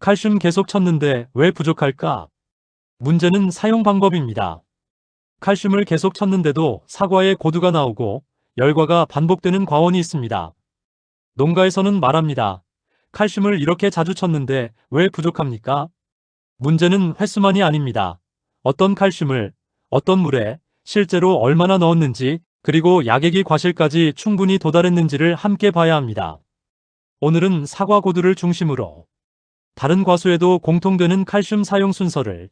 칼슘 계속 쳤는데 왜 부족할까? 문제는 사용 방법입니다. 칼슘을 계속 쳤는데도 사과에 고두가 나오고 열과가 반복되는 과원이 있습니다. 농가에서는 말합니다. 칼슘을 이렇게 자주 쳤는데 왜 부족합니까? 문제는 횟수만이 아닙니다. 어떤 칼슘을, 어떤 물에, 실제로 얼마나 넣었는지, 그리고 약액이 과실까지 충분히 도달했는지를 함께 봐야 합니다. 오늘은 사과 고두를 중심으로 다른 과수에도 공통되는 칼슘 사용 순서를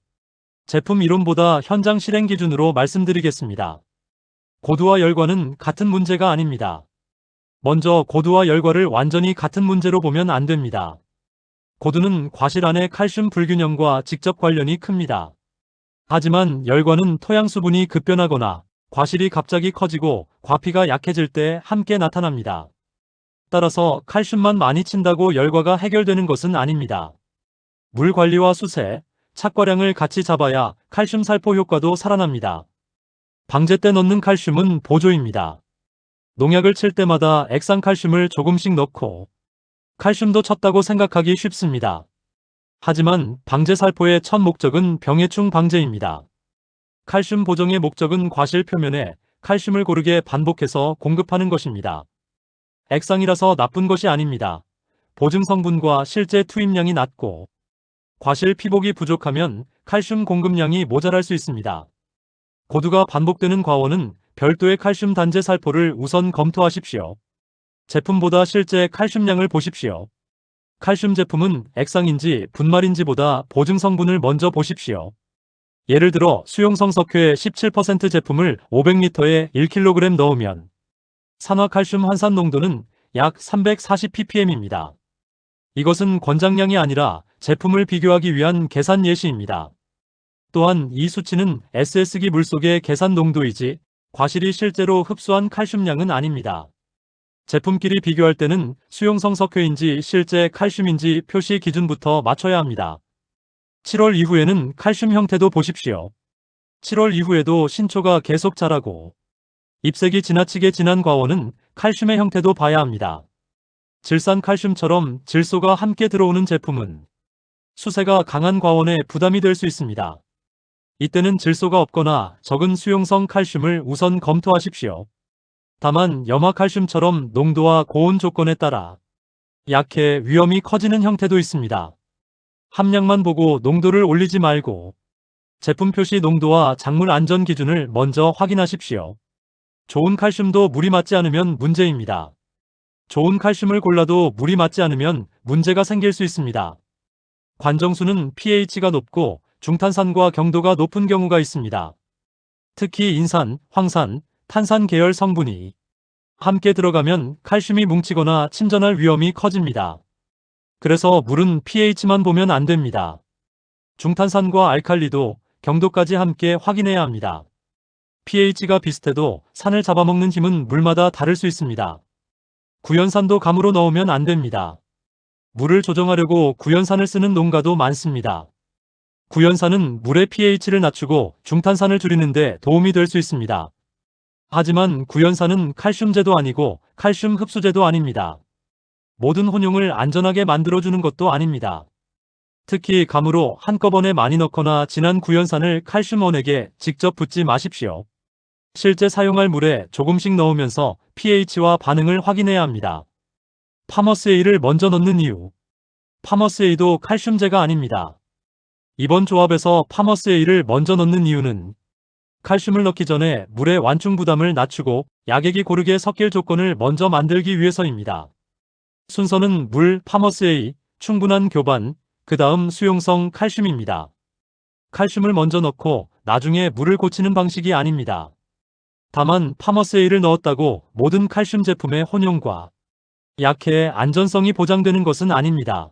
제품 이론보다 현장 실행 기준으로 말씀드리겠습니다. 고두와 열과는 같은 문제가 아닙니다. 먼저 고두와 열과를 완전히 같은 문제로 보면 안 됩니다. 고두는 과실 안의 칼슘 불균형과 직접 관련이 큽니다. 하지만 열과는 토양 수분이 급변하거나 과실이 갑자기 커지고 과피가 약해질 때 함께 나타납니다. 따라서 칼슘만 많이 친다고 열과가 해결되는 것은 아닙니다. 물 관리와 수세, 착과량을 같이 잡아야 칼슘 살포 효과도 살아납니다. 방제 때 넣는 칼슘은 보조입니다. 농약을 칠 때마다 액상 칼슘을 조금씩 넣고 칼슘도 쳤다고 생각하기 쉽습니다. 하지만 방제 살포의 첫 목적은 병해충 방제입니다. 칼슘 보정의 목적은 과실 표면에 칼슘을 고르게 반복해서 공급하는 것입니다. 액상이라서 나쁜 것이 아닙니다. 보증 성분과 실제 투입량이 낮고 과실 피복이 부족하면 칼슘 공급량이 모자랄 수 있습니다. 고두가 반복되는 과원은 별도의 칼슘 단제 살포를 우선 검토하십시오. 제품보다 실제 칼슘량을 보십시오. 칼슘 제품은 액상인지 분말인지보다 보증 성분을 먼저 보십시오. 예를 들어 수용성 석회 17% 제품을 500리터에 1kg 넣으면 산화칼슘 환산 농도는 약 340ppm입니다. 이것은 권장량이 아니라 제품을 비교하기 위한 계산 예시입니다. 또한 이 수치는 SS기 물속의 계산 농도이지 과실이 실제로 흡수한 칼슘량은 아닙니다. 제품끼리 비교할 때는 수용성 석회인지 실제 칼슘인지 표시 기준부터 맞춰야 합니다. 7월 이후에는 칼슘 형태도 보십시오. 7월 이후에도 신초가 계속 자라고 잎색이 지나치게 진한 과원은 칼슘의 형태도 봐야 합니다. 질산 칼슘처럼 질소가 함께 들어오는 제품은 수세가 강한 과원에 부담이 될 수 있습니다. 이때는 질소가 없거나 적은 수용성 칼슘을 우선 검토하십시오. 다만 염화칼슘처럼 농도와 고온 조건에 따라 약해 위험이 커지는 형태도 있습니다. 함량만 보고 농도를 올리지 말고 제품 표시 농도와 작물 안전 기준을 먼저 확인하십시오. 좋은 칼슘도 물이 맞지 않으면 문제입니다. 좋은 칼슘을 골라도 물이 맞지 않으면 문제가 생길 수 있습니다. 관정수는 pH가 높고 중탄산과 경도가 높은 경우가 있습니다. 특히 인산, 황산, 탄산 계열 성분이 함께 들어가면 칼슘이 뭉치거나 침전할 위험이 커집니다. 그래서 물은 pH만 보면 안 됩니다. 중탄산과 알칼리도 경도까지 함께 확인해야 합니다. pH가 비슷해도 산을 잡아먹는 힘은 물마다 다를 수 있습니다. 구연산도 감으로 넣으면 안 됩니다. 물을 조정하려고 구연산을 쓰는 농가도 많습니다. 구연산은 물의 pH를 낮추고 중탄산을 줄이는 데 도움이 될 수 있습니다. 하지만 구연산은 칼슘제도 아니고 칼슘 흡수제도 아닙니다. 모든 혼용을 안전하게 만들어주는 것도 아닙니다. 특히 감으로 한꺼번에 많이 넣거나 진한 구연산을 칼슘원액에 직접 붓지 마십시오. 실제 사용할 물에 조금씩 넣으면서 pH와 반응을 확인해야 합니다. 파머스 A를 먼저 넣는 이유. 파머스 A도 칼슘제가 아닙니다. 이번 조합에서 파머스 A를 먼저 넣는 이유는 칼슘을 넣기 전에 물의 완충 부담을 낮추고 약액이 고르게 섞일 조건을 먼저 만들기 위해서입니다. 순서는 물, 파머스 A, 충분한 교반, 그 다음 수용성 칼슘입니다. 칼슘을 먼저 넣고 나중에 물을 고치는 방식이 아닙니다. 다만 파머스 A를 넣었다고 모든 칼슘 제품의 혼용과 약해의 안전성이 보장되는 것은 아닙니다.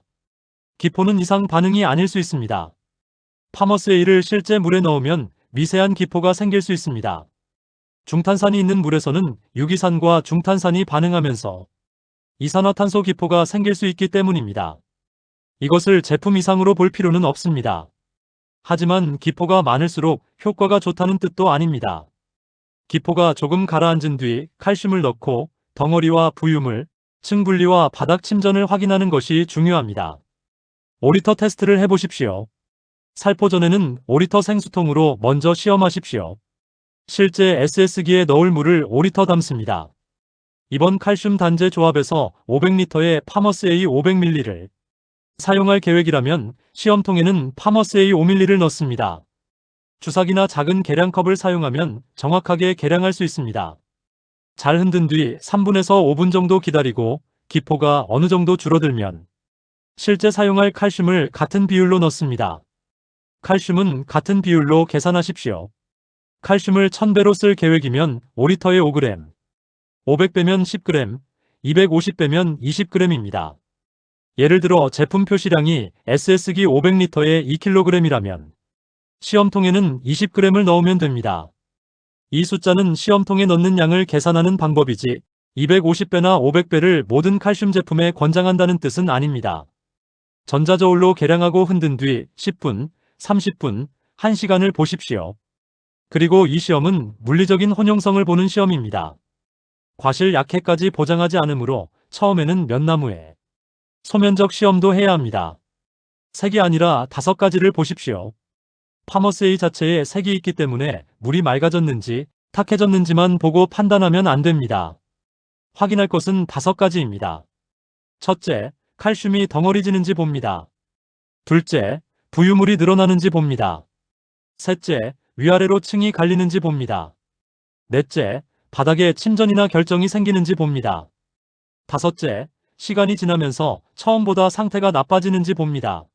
기포는 이상 반응이 아닐 수 있습니다. 파머스 A를 실제 물에 넣으면 미세한 기포가 생길 수 있습니다. 중탄산이 있는 물에서는 유기산과 중탄산이 반응하면서 이산화탄소 기포가 생길 수 있기 때문입니다. 이것을 제품 이상으로 볼 필요는 없습니다. 하지만 기포가 많을수록 효과가 좋다는 뜻도 아닙니다. 기포가 조금 가라앉은 뒤 칼슘을 넣고 덩어리와 부유물, 층 분리와 바닥 침전을 확인하는 것이 중요합니다. 5리터 테스트를 해보십시오. 살포 전에는 5리터 생수통으로 먼저 시험하십시오. 실제 SS기에 넣을 물을 5리터 담습니다. 이번 칼슘 단제 조합에서 500리터의 파머스 A 500ml를 사용할 계획이라면 시험통에는 파머스 A 5ml를 넣습니다. 주사기나 작은 계량컵을 사용하면 정확하게 계량할 수 있습니다. 잘 흔든 뒤 3분에서 5분 정도 기다리고 기포가 어느 정도 줄어들면 실제 사용할 칼슘을 같은 비율로 넣습니다. 칼슘은 같은 비율로 계산하십시오. 칼슘을 1000배로 쓸 계획이면 5리터에 5g, 500배면 10g, 250배면 20g입니다. 예를 들어 제품 표시량이 SS기 500리터에 2kg이라면 시험통에는 20g을 넣으면 됩니다. 이 숫자는 시험통에 넣는 양을 계산하는 방법이지 250배나 500배를 모든 칼슘 제품에 권장한다는 뜻은 아닙니다. 전자저울로 계량하고 흔든 뒤 10분, 30분, 1시간을 보십시오. 그리고 이 시험은 물리적인 혼용성을 보는 시험입니다. 과실 약해까지 보장하지 않으므로 처음에는 몇나무에 소면적 시험도 해야 합니다. 색이 아니라 5가지를 보십시오. 파머스 A 자체에 색이 있기 때문에 물이 맑아졌는지 탁해졌는지만 보고 판단하면 안 됩니다. 확인할 것은 5가지입니다. 첫째, 칼슘이 덩어리지는지 봅니다. 둘째, 부유물이 늘어나는지 봅니다. 셋째, 위아래로 층이 갈리는지 봅니다. 넷째, 바닥에 침전이나 결정이 생기는지 봅니다. 다섯째, 시간이 지나면서 처음보다 상태가 나빠지는지 봅니다.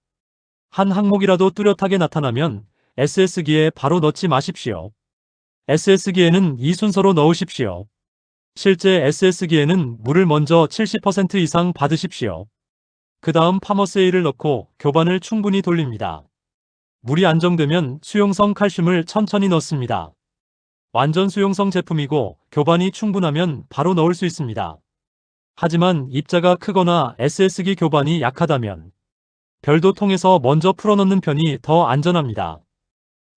한 항목이라도 뚜렷하게 나타나면 SS기에 바로 넣지 마십시오. SS기에는 이 순서로 넣으십시오. 실제 SS기에는 물을 먼저 70% 이상 받으십시오. 그 다음 파머스 A를 넣고 교반을 충분히 돌립니다. 물이 안정되면 수용성 칼슘을 천천히 넣습니다. 완전 수용성 제품이고 교반이 충분하면 바로 넣을 수 있습니다. 하지만 입자가 크거나 SS기 교반이 약하다면 별도 통에서 먼저 풀어넣는 편이 더 안전합니다.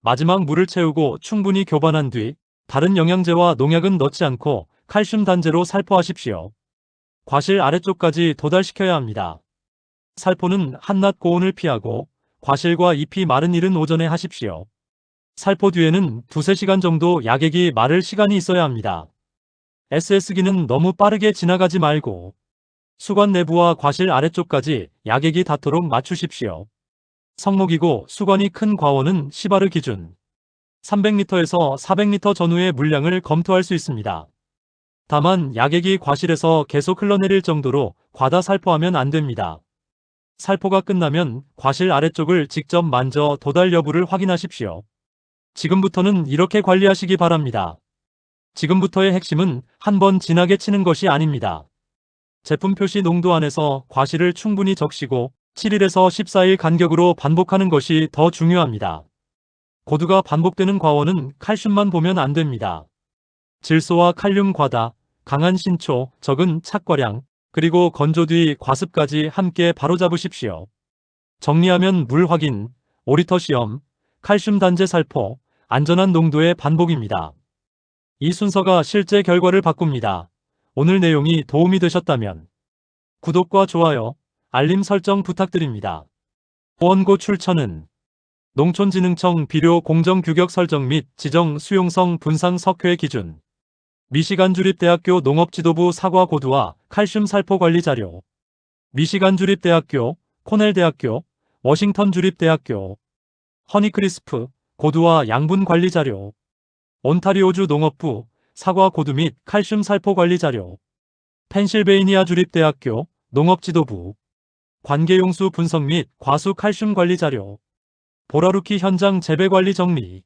마지막 물을 채우고 충분히 교반한 뒤 다른 영양제와 농약은 넣지 않고 칼슘 단제로 살포하십시오. 과실 아래쪽까지 도달시켜야 합니다. 살포는 한낮 고온을 피하고 과실과 잎이 마른 일은 오전에 하십시오. 살포 뒤에는 2~3시간 정도 약액이 마를 시간이 있어야 합니다. SS기는 너무 빠르게 지나가지 말고 수관 내부와 과실 아래쪽까지 약액이 닿도록 맞추십시오. 성목이고 수관이 큰 과원은 시바르 기준 300리터에서 400리터 전후의 물량을 검토할 수 있습니다. 다만 약액이 과실에서 계속 흘러내릴 정도로 과다 살포하면 안 됩니다. 살포가 끝나면 과실 아래쪽을 직접 만져 도달 여부를 확인하십시오. 지금부터는 이렇게 관리하시기 바랍니다. 지금부터의 핵심은 한번 진하게 치는 것이 아닙니다. 제품 표시 농도 안에서 과실을 충분히 적시고 7일에서 14일 간격으로 반복하는 것이 더 중요합니다. 고두가 반복되는 과원은 칼슘만 보면 안 됩니다. 질소와 칼륨 과다, 강한 신초, 적은 착과량, 그리고 건조 뒤 과습까지 함께 바로잡으십시오. 정리하면 물 확인, 5리터 시험, 칼슘 단제 살포, 안전한 농도의 반복입니다. 이 순서가 실제 결과를 바꿉니다. 오늘 내용이 도움이 되셨다면 구독과 좋아요, 알림 설정 부탁드립니다. 원고 출처는 농촌진흥청 비료 공정 규격 설정 및 지정 수용성 분상 석회 기준, 미시간 주립대학교 농업지도부 사과 고두와 칼슘 살포 관리 자료, 미시간 주립대학교, 코넬대학교, 워싱턴 주립대학교, 허니크리스프 고두와 양분 관리 자료, 온타리오주 농업부 사과 고두 및 칼슘 살포 관리 자료, 펜실베이니아 주립대학교 농업지도부 관계용수 분석 및 과수 칼슘 관리 자료, 보라루키 현장 재배 관리 정리.